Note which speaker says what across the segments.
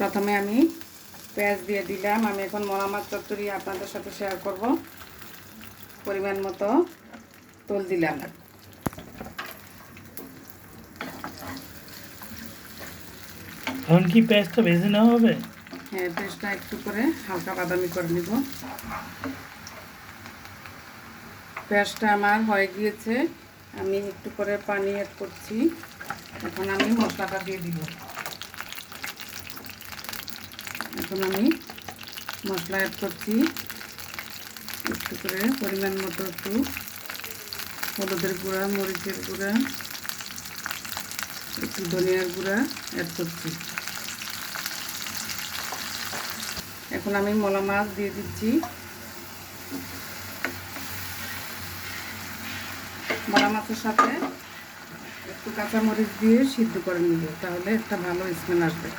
Speaker 1: প্রথমে আমি পেঁয়াজ দিয়ে দিলাম। আমি এখন মলা মাছ চচ্চড়ি আপনাদের সাথে শেয়ার করব। পরিমাণ মতো তেল দিলাম।
Speaker 2: এখন কি পেঁয়াজটা ভেজে নেওয়া হবে?
Speaker 1: হ্যাঁ, পেঁয়াজটা একটু করে হালকা বাদামি করে নিব। পেঁয়াজটা আমার হয়ে গিয়েছে, আমি একটু করে পানি অ্যাড করছি। এখন আমি মশলাটা দিয়ে দিব। এখন আমি মশলা অ্যাড করছি একটু করে, পরিমাণ মতো একটু হলুদের গুঁড়া, মরিচের গুঁড়া, একটু ধনিয়ার গুঁড়া অ্যাড করছি। এখন আমি মলা মাছ দিয়ে দিচ্ছি। মলা মাছের সাথে একটু কাঁচামরিচ দিয়ে সিদ্ধ করে নিব, তাহলে একটা ভালো স্মেল আসবে।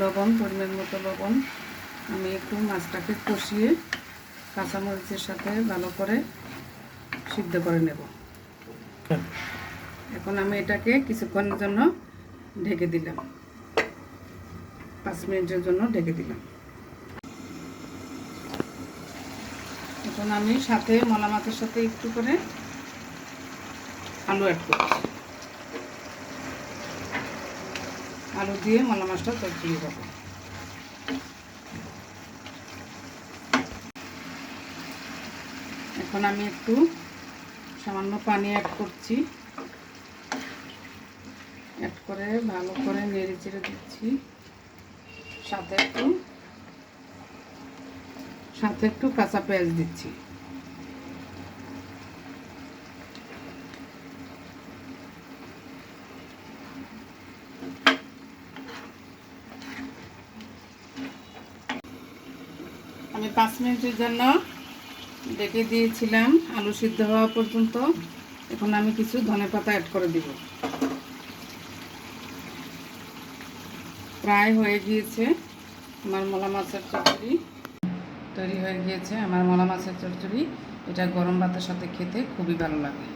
Speaker 1: লবণ, পরিমাণ মতো লবণ। আমি একটু মাছটাকে কষিয়ে কাঁচামরিচের সাথে ভালো করে সিদ্ধ করে নেব। এখন আমি এটাকে কিছুক্ষণের জন্য ঢেকে দিলাম, 5 মিনিটের জন্য ঢেকে দিলাম। এখন আমি সাথে মলা মাছের সাথে একটু করে আলু অ্যাড করছি। আলু দিয়ে মলা মাছটা চচ্চড়ি করব। এখন আমি একটু সামান্য পানি অ্যাড করছি। অ্যাড করে ভালো করে নেড়ে চেড়ে দিচ্ছি। সাথে একটু কাঁচা পেঁয়াজ দিচ্ছি। আমি 5 মিনিটের জন্য ঢেকে দিয়েছিলাম আলু সিদ্ধ হওয়া পর্যন্ত। এখন আমি কিছু ধনেপাতা অ্যাড করে দিব। প্রায় হয়ে গিয়েছে আমার মলা মাছের চচ্চড়ি, তৈরি হয়ে গিয়েছে আমার মলা মাছের চচ্চড়ি। এটা গরম ভাতের সাথে খেতে খুবই ভালো লাগে।